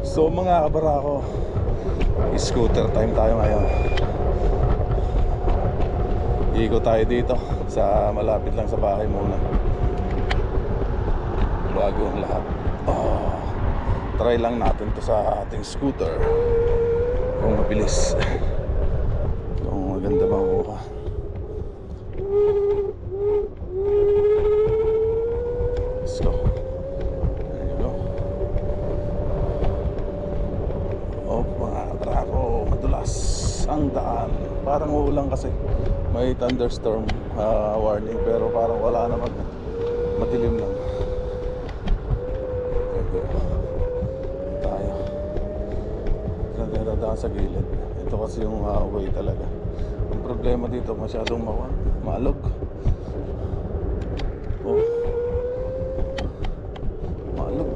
So mga kabarako, scooter time tayo ngayon. Ikot tayo dito sa malapit lang sa bahay muna bago ang lahat. Try lang natin to sa ating scooter kung mabilis, kung maganda makuha. Let's go. There you go. Mga kabarako, madulas ang daan. Parang uulan kasi may thunderstorm warning, pero parang wala naman, madilim lang. Tayo nadadaan sa gilid. Ito kasi yung way talaga. Ang problema dito, masyadong maalog. Maalog.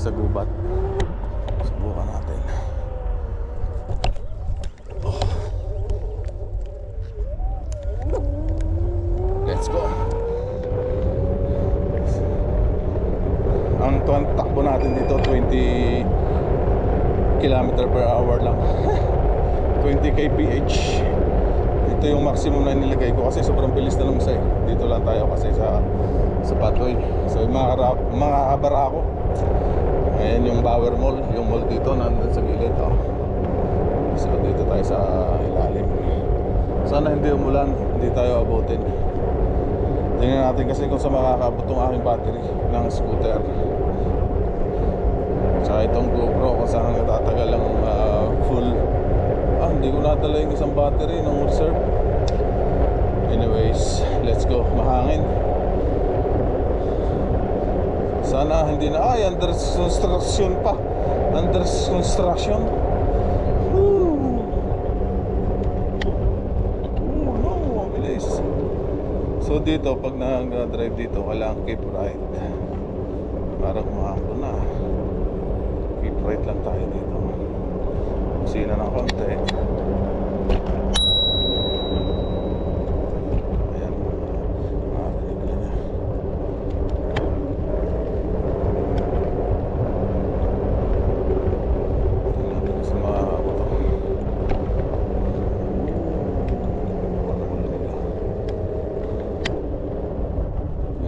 Sa gubat, subukan natin. Let's go. Ang takbo natin dito 20 km/h lang. 20 kph. Ito yung maximum na nilagay ko kasi sobrang bilis na lumusay. Dito lang tayo kasi sa pathway. So yung mga kabara ako, ayan yung Power Mall, yung mall dito nandun sa gilid. So dito tayo sa ilalim. Sana hindi umulan, hindi tayo abutin. Tingnan natin kasi kung sa makakaabot ang aking battery ng scooter. Tsaka itong GoPro kung saan natatagal ang full. Hindi ko natala yung isang battery ng reserve. Anyways, let's go. Mahangin. Sana hindi na, under construction pa. Under construction. No, mabilis. So dito, pag nag-drive dito, kailangan keep right. Para kumahapon na. Keep right lang tayo dito. Sina ng konti.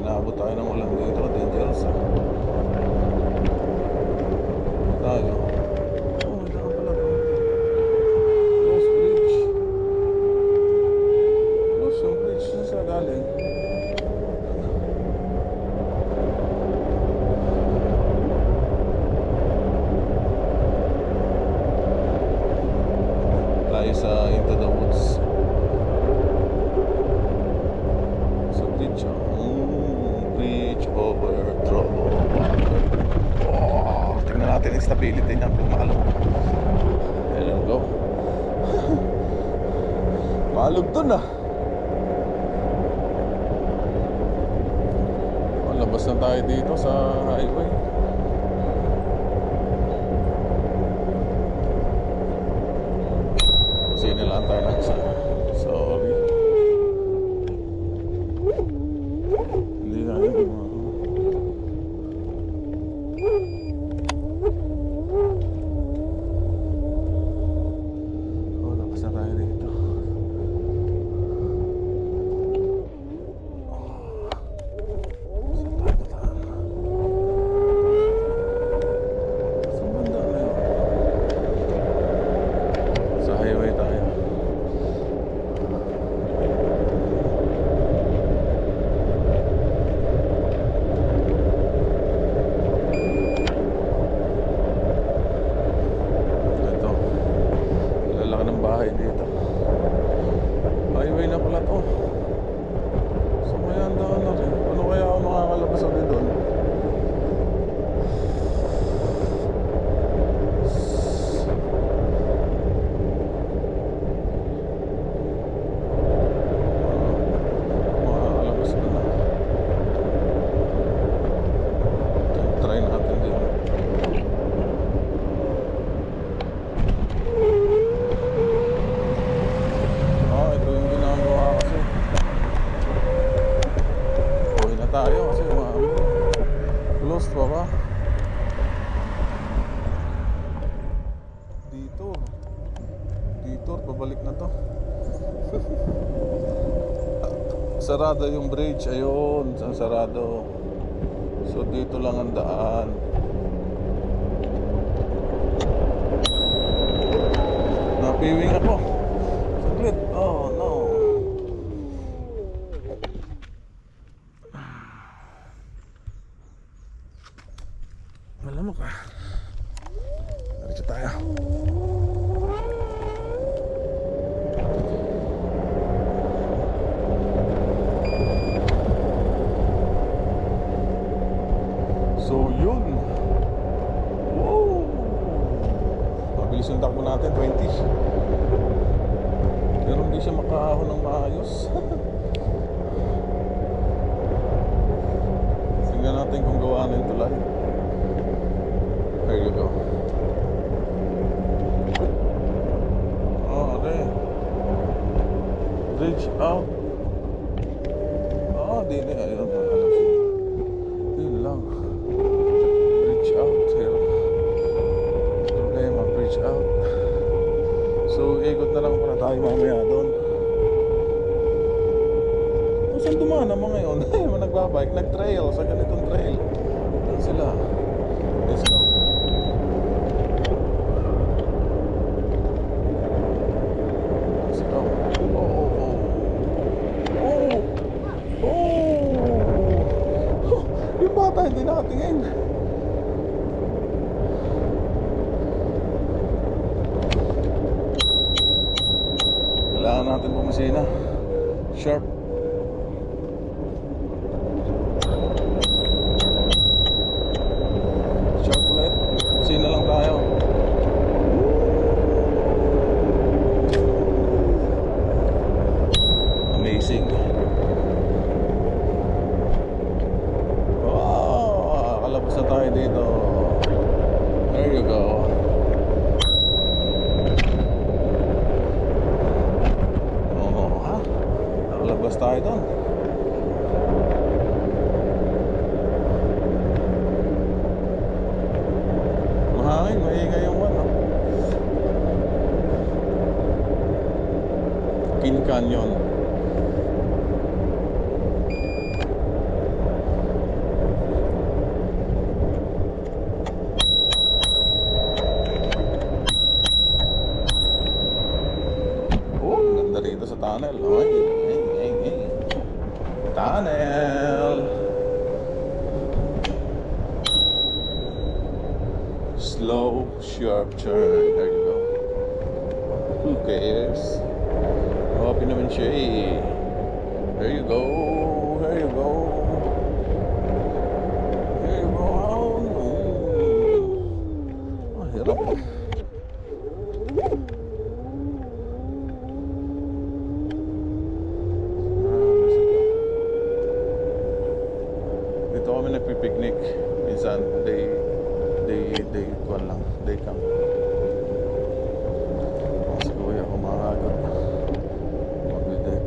Inabot tayo ng ulan dito, dangerous tayo. Daan pala to. Close bridge. Close yung bridge na sa galing. Tayo sa Into the Woods. Sa bridge, bridge over trouble. Tingnan natin yung stability niya kung maalog. There you go. Maalog dun labas na tayo dito sa highway. Sinilaan tayo ng isa. Sorry. Hindi na yun. Labas na tayo dito. Sa highway tayo. Dito highway na pala to. So may handaan na rin. Ano kaya ako makakalabas ulit doon? motor, pabalik na to. Sarado yung bridge, ayun, sarado. So dito lang ang daan. Napiwing ako. Saglit, oh no. Malamok ah. Diretso tayo. So yun. Wow. Mabilis yung takbo natin, 20. Pero hindi siya makaahon ng maayos. Tingnan natin kung gawa na yung tulay. There you go. Oh, okay. Bridge out. Oh, di. Ayun. Yun lang. Bridge out. Here. Problema, bridge out. So, ikot na lang para tayo mamaya doon. Kung saan dumaan naman ngayon? Ayun, nagbabike. Nag-trail sa ganitong trail. Doon sila. Let's go. Hindi nakatingin. Kailangan natin bumisina. Sharp. Sharp ulit. Bumisina lang tayo. Amazing. Kalabas na tayo dito. There you go. Oo, ha? Nakalabas tayo doon. Mahangin, maingay yung one, King Canyon. Dito sa tunnel. Hey. Tunnel. Slow, sharp turn. There you go. Who cares? Happy naman siya eh. There you go. There you go. There you go. Oh, hirap po. Dito kami nagpipiknik. Minsan, day kuwan lang. Day camp. Si Kuya kumakagot. Magbidek.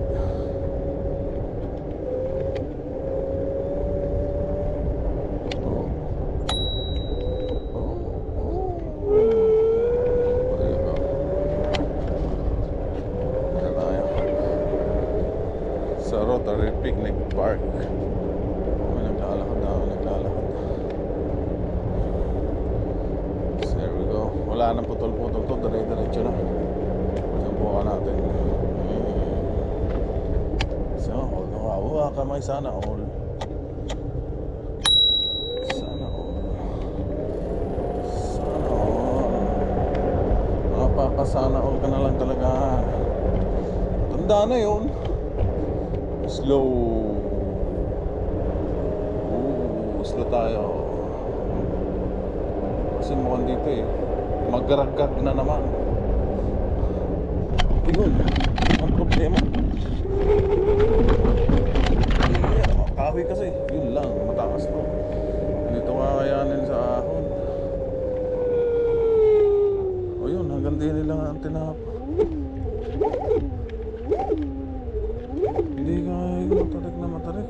Sa Rotary Picnic Park. Naglalakad. So there we go. Wala nang putol-putol to, dire-diretso na. Sampukan natin. So, kawawa kamay sana all. Sana all. Napaka-sana all ka na lang talaga. Tanda na yun. Slow. Slow tayo. Kasi mukhang dito eh magragag na naman. Yun ang problema. Kahoy kasi. Yun lang, matakas to. Dito kakayanin sa ahon. O yun, hanggang din nila ang tinap. Hindi kaya yung matarik na matarik.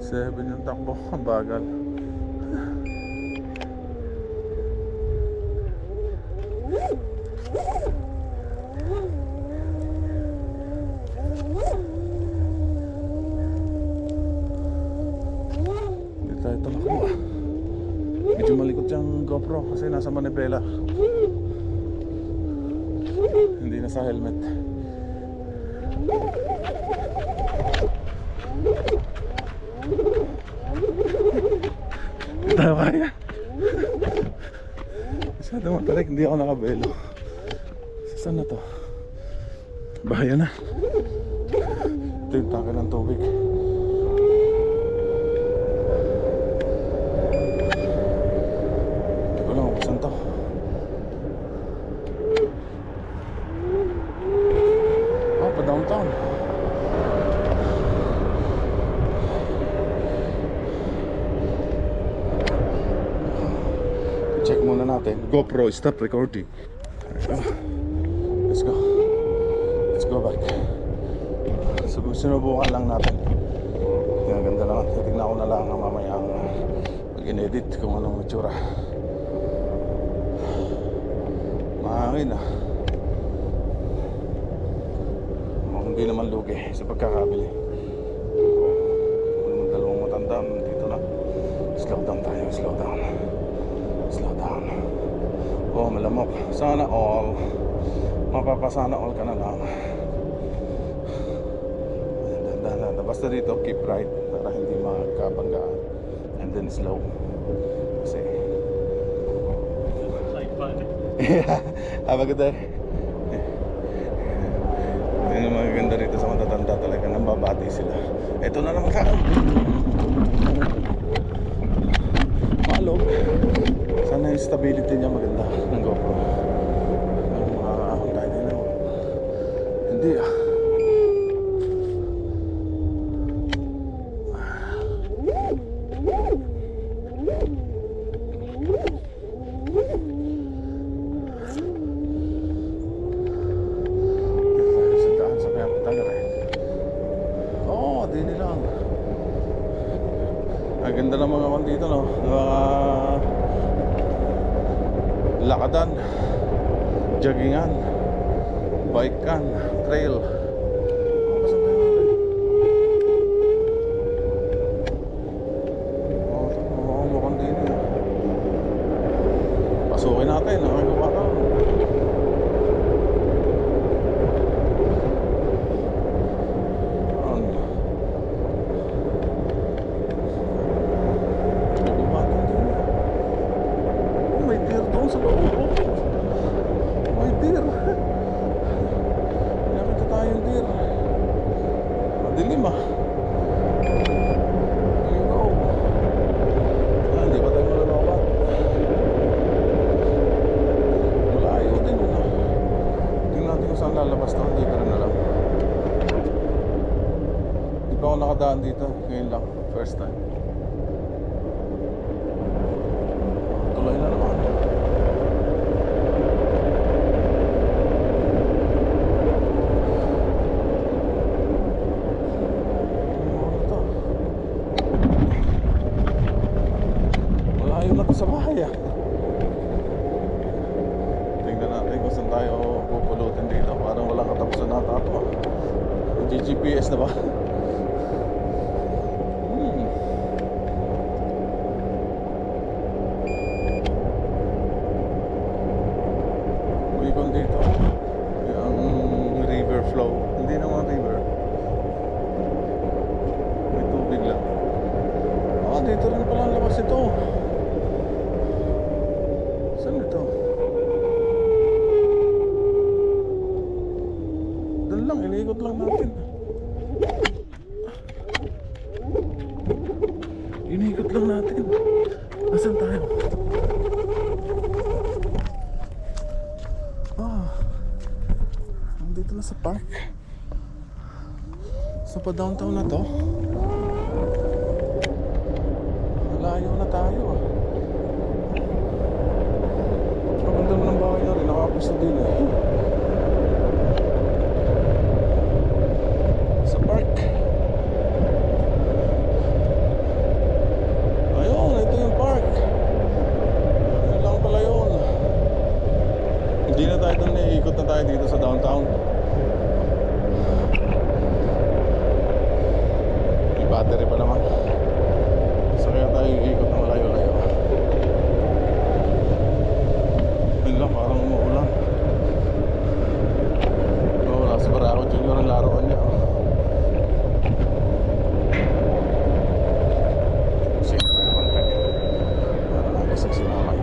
7 yung takbo, ang bagal. Kaya ito nakuha. Medyo malikot yung GoPro kasi nasa manibela. Hindi na sa helmet. Hindi tayo kaya. Masyado matarik, hindi ako nakabelo. Saan na to? Bahaya na. Ito yung tangke ng tubig. Hindi ko lang kung saan to. Pa downtown. Check muna natin. GoPro, stop recording. Let's go. Let's go back. Sinubukan lang natin. Ang ganda naman. Titignan ko na lang mamaya pag in-edit kung anong matsura. Mahangin ah. Hindi naman lugi sa pagkakabili. Dalawang matanda dito na. Slow down tayo. Slow down. Slow down. Oh, malamok. Sana all. Mapapasana all ka na lang. Basta dito keep right para hindi magkabanggaan. And then slow. Kasi like fun. Yeah. Have a good day. Yan ang magaganda rito sa matatanda talaga. Nambabati sila. Ito na naman sa akin. Malog. Sana yung stability niya maganda ng GoPro. Ang mga Honda din ako. Hindi ah. Ang ganda ng mga kan dito, no? Mga lakadan, joggingan, bikean, trail. Mukhang din yun. Pasukin natin, nakagawa ka. Dilim ah. Ayun. Hindi pa tayo malalapat. Malayo din yun ah. Tingnan natin kung saan lalabas to. Hindi ko rin alam. Hindi pa ako nakadaan dito. Ngayon lang. First time. Tuloy na naman. Sa bahay ah. Tingnan natin kung saan tayo pupulutin dito. Parang walang katapusan na ito ah. GPS na ba? Uikon dito. Yung river flow. Hindi naman river. May tubig lang. Ah, dito rin pala ang labas ito. Saan ito? Doon lang, iniikot lang natin. Iniikot lang natin. Asan tayo? Nandito na sa park. Sa pa-downtown na to. Malayo na tayo ah. Maganda mo ng bahay na rin, nakapos na din eh. Sa park. Ayun, ito yung park. Ayun lang pala yun. Hindi na tayo doon, iikot na tayo dito sa downtown. May battery pa naman. So kaya tayo ikot na malayo-layo. Yun lang, parang umuulan. Wala si Barako Junior ang laruan niya. Siyempre naman tayo. Parang nagising si Mamay.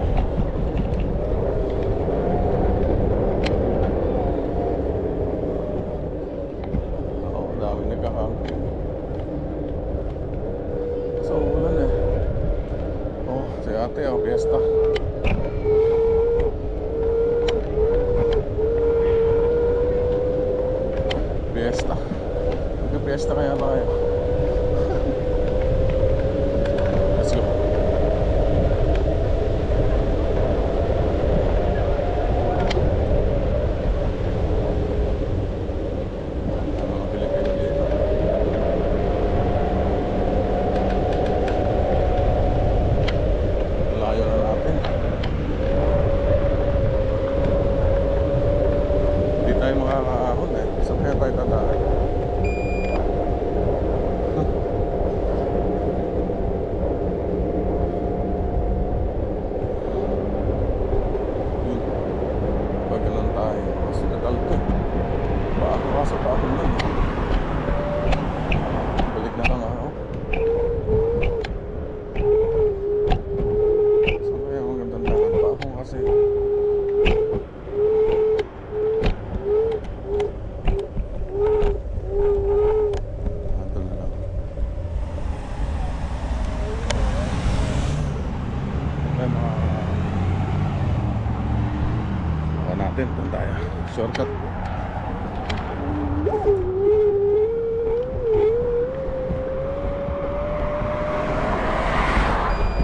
Oo, daming nagkakamping. So, ulan eh. Oh, si ate, oh, fiesta. Fiesta. Magka-fiesta kaya tayo. Let's go. Mga Pilipino dito. Layo na natin. Hindi tayo makakaahon eh. Saan kaya tayo tadaan? Yun. Pag ganun tayo. Mas nagalto. Paako ka sa paako lang. Balik na lang ako. Saan kaya magandang lakad? Paako kasi. Ito na lang. Ay, baka natin. Doon tayo. Shortcut.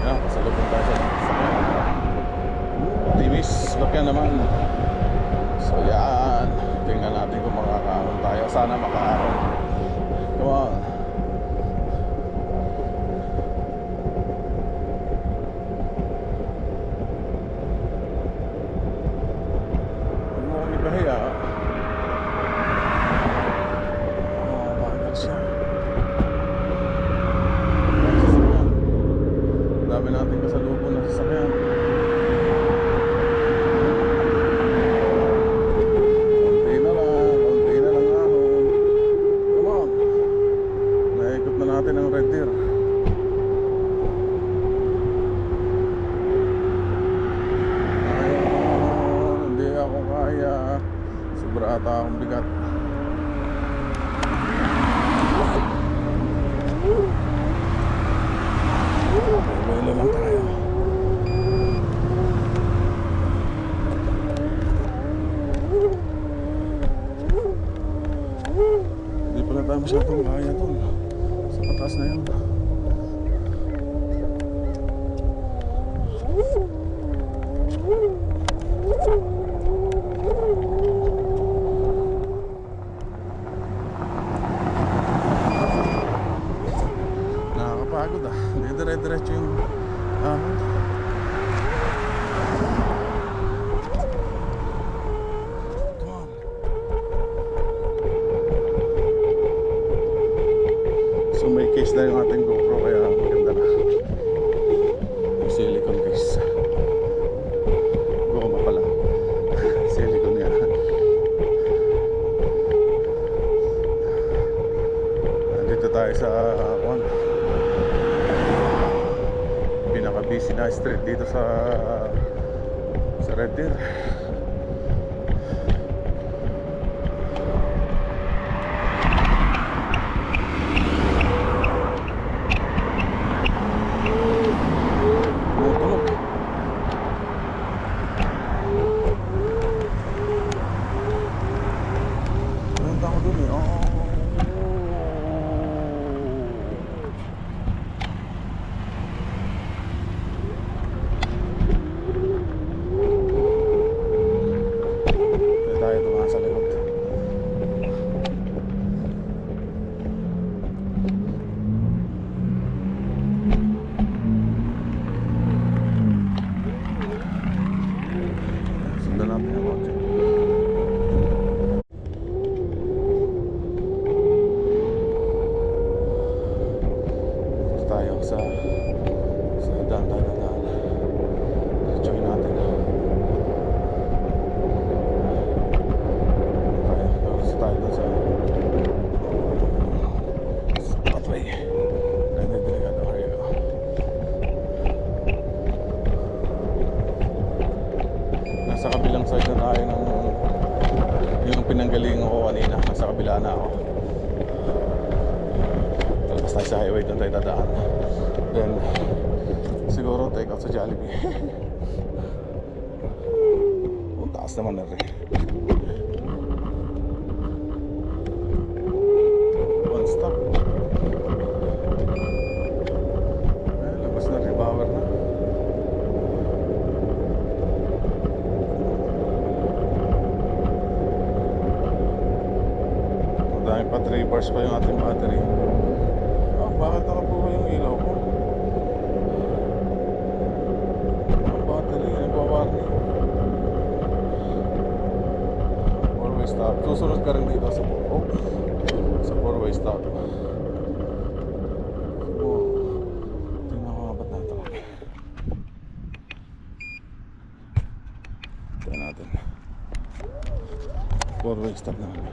Yan, pasalubong tayo sa Timis. Bakyan naman. So yan. Tingnan natin kung makakaahon tayo. Sana makaahon. Come on. Huwag mo kami pahiya. Bagal siya. Ang sasakyan. Dami natin kasalubong na sasakyan. Konti na lang ahon. Come on. Naikot na natin ang Red Deer. Ayun, hindi ako kaya. Sobra ata akong bigat. Belo lang tayo. Hindi pala tayo masyadong kaya dun. Sa pataas na yun. Nakakapagod ah. Hindi dire-diretso yung ahon. Come on. So may case na yung ating GoPro kaya maganda na. Yung silicone case. Goma pala. Silicone nga. Nandito tayo sa pinaka-busy na street dito sa Red Deer. Tumutunog. Ganda ko dun eh. Oh. Tayo tumahan sa likod. Sundan natin yung kotse. Dito tayo sa Daan. Diretsuhin natin. Okay, tapos tayo dun sa pathway. Delikado. Here you go. Nasa kabilang side na tayo ng yung pinanggalingan ko kanina. Nasa kabila na ako. Talabas tayo sa highway, doon tayo dadaan. Then siguro take out sa Jollibee. Ang taas naman na rin. One stop. Labas na rin, power na. Madami pa 3 bars pa yung ating battery. Oh, bakit nakabuha yung ilaw ko? Ang battery, nagwa-warning. 4-way stop. Susunod ka rin dito sa 4-way stop. Oh, tingnan ko nga ba't natin. Tingnan natin. 4-way stop na kami.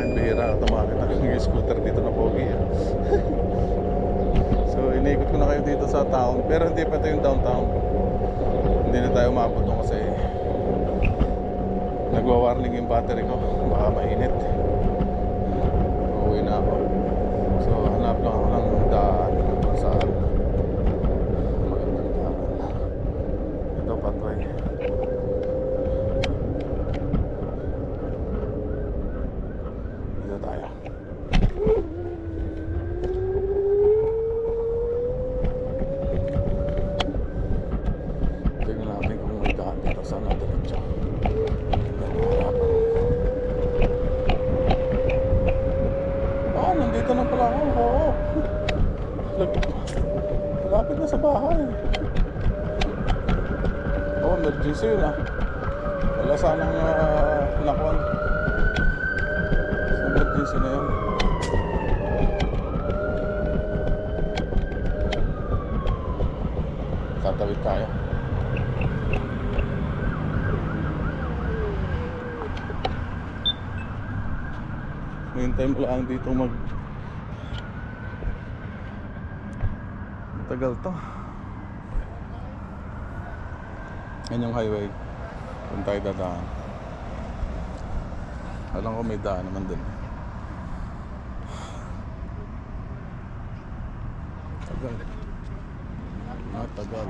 Bihira ako tumakita ng scooter dito na pogi. So iniikot ko na kayo dito sa town. Pero hindi pa ito yung downtown. Hindi na tayo umabot doon kasi nagwa-warning yung battery ko. Baka mainit. Uuwi na ako. So hanap lang ako ng daan kung saan magandang daan. Ito pathway. Tayo. Tingnan natin kung may daan dito sa natin diretso. Nandito na pala ako. Oo. Lapit na sa bahay. Oh, emergency yun ah. Wala sanang nakuan. Emergency na yun. Tatawid tayo. Ngayon time ko lang dito tagal to. Yan yung highway kung tayo dadaan. Alam ko may daan naman din. Tagal. Matagal.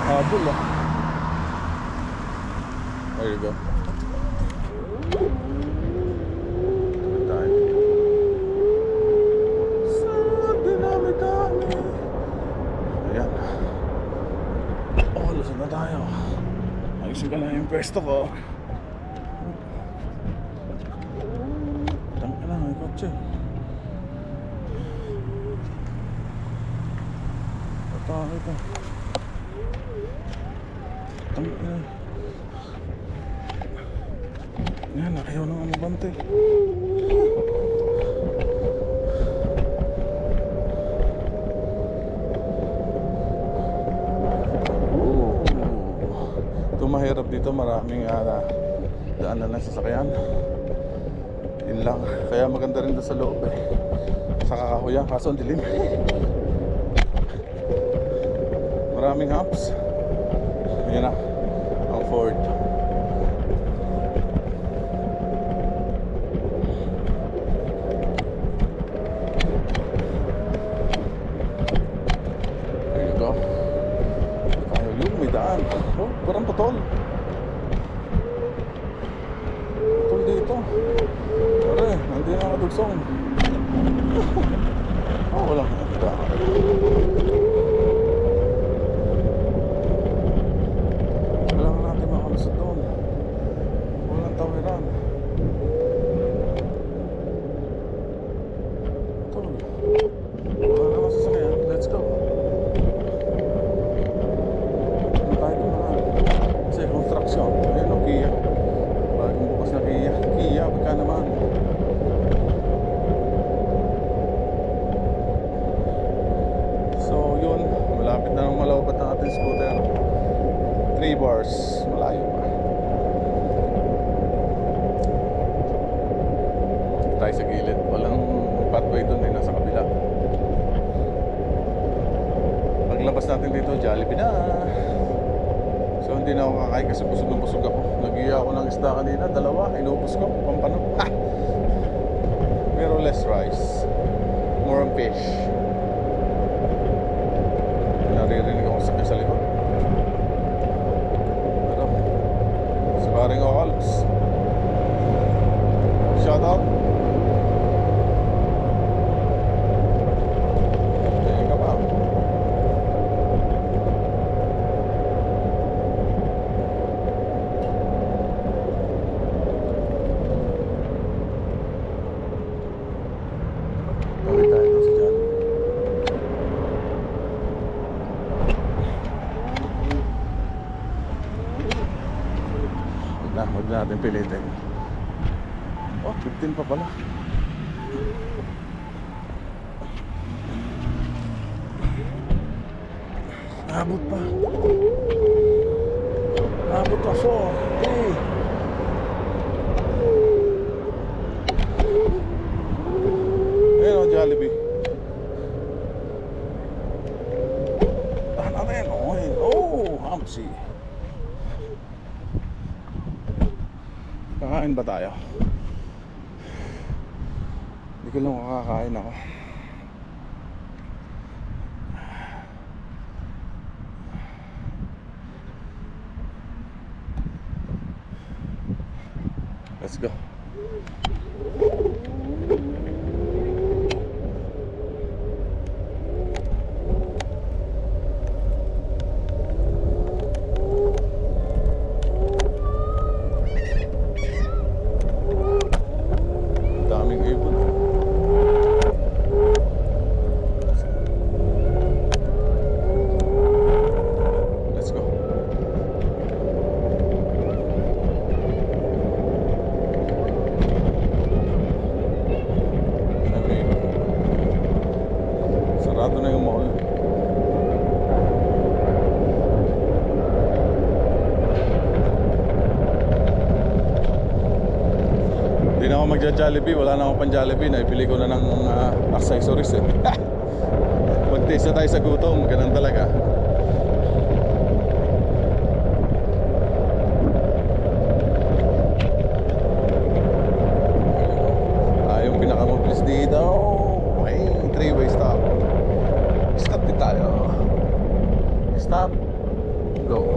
Habol ah. There you go. Tayo. Saan dinami-dami? Ayan. Oh, lusot na tayo. Ayusin ka na yung pwesto ko. Tangka na, may kotse. Patay ito. Tangka na. Yan, ayaw nang amabante. Mahirap dito, maraming daanan ng sasakyan. Yun lang, kaya maganda rin doon sa loob sa kakahuyan, kaso ang dilim. Maraming humps. Ayan na ang Ford. There you go. Tayo yung may daan. Oh, parang putol. Putol dito. Pare, hindi na nakadugsong. Oh, walang daan. Kailangan natin makalusot doon. Walang tawiran. hours. Malayo pa. Tayo sa gilid. Walang pathway dun eh. Nasa kabila. Paglabas natin dito, Jollibee na. So hindi na ako kakain kasi busog na busog ako. Nagiya ako ng isda kanina, 2, inubos ko, pampano. Ha! Pero less rice, more on fish. Naririnig ako sa likod. Ano? Si paring Ocals. Shout out. Tingin ka pa. Balik tayo sa Jollibee. Huwag na natin pilitin. Oh, 15 pa pala. Abot pa. Abot pa 4. Hey. Ayun o, Jollibee. Tahan natin. Oh, hamsi. Kakain ba tayo? Hindi ko lang makakain ako. Let's go. Daming ibon. Let's go. Sarado na yung mall. Hindi na ako magja-Jollibee, wala na akong pan-Jollibee. Naipili ko na ng accessories eh. Mag-taste na tayo sa gutom, ganun talaga. Yung pinakamabilis dito. Okay, 3-way stop. Stop din tayo. Stop. Go.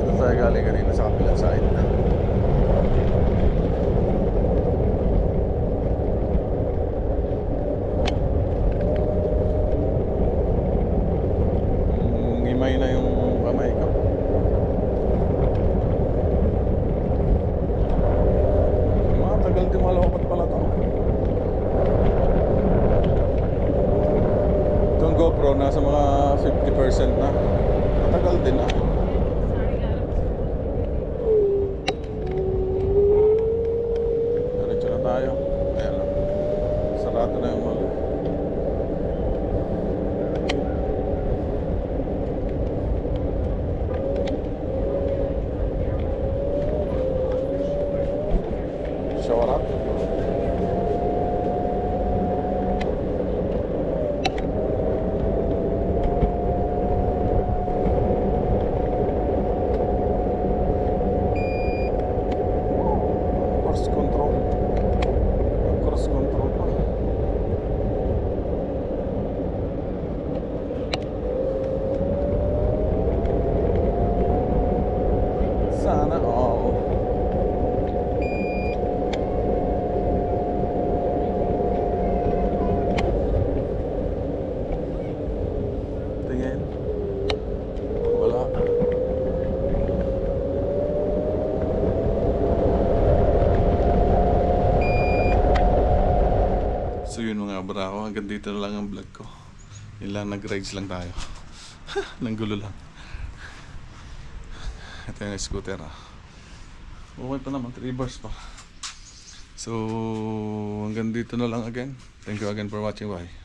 Ito tayo galing kanina sa kapilang side. Ngimay na yung kamay ko. Tagal din malawakot pala to. Itong GoPro nasa mga 50% na. Matagal din na. Diretso na tayo. Ayan lang. Sarado na yung mall. Shower up. Cross control. Cross control pa. Sana all. Tingin. Wala. So yun mga brako, hanggang dito na lang ang vlog ko. Yun lang, nag-rides lang tayo. Nang gulo lang. Ito yung scooter Okay pa naman, 3 bars pa. So hanggang dito na lang again. Thank you again for watching. Bye.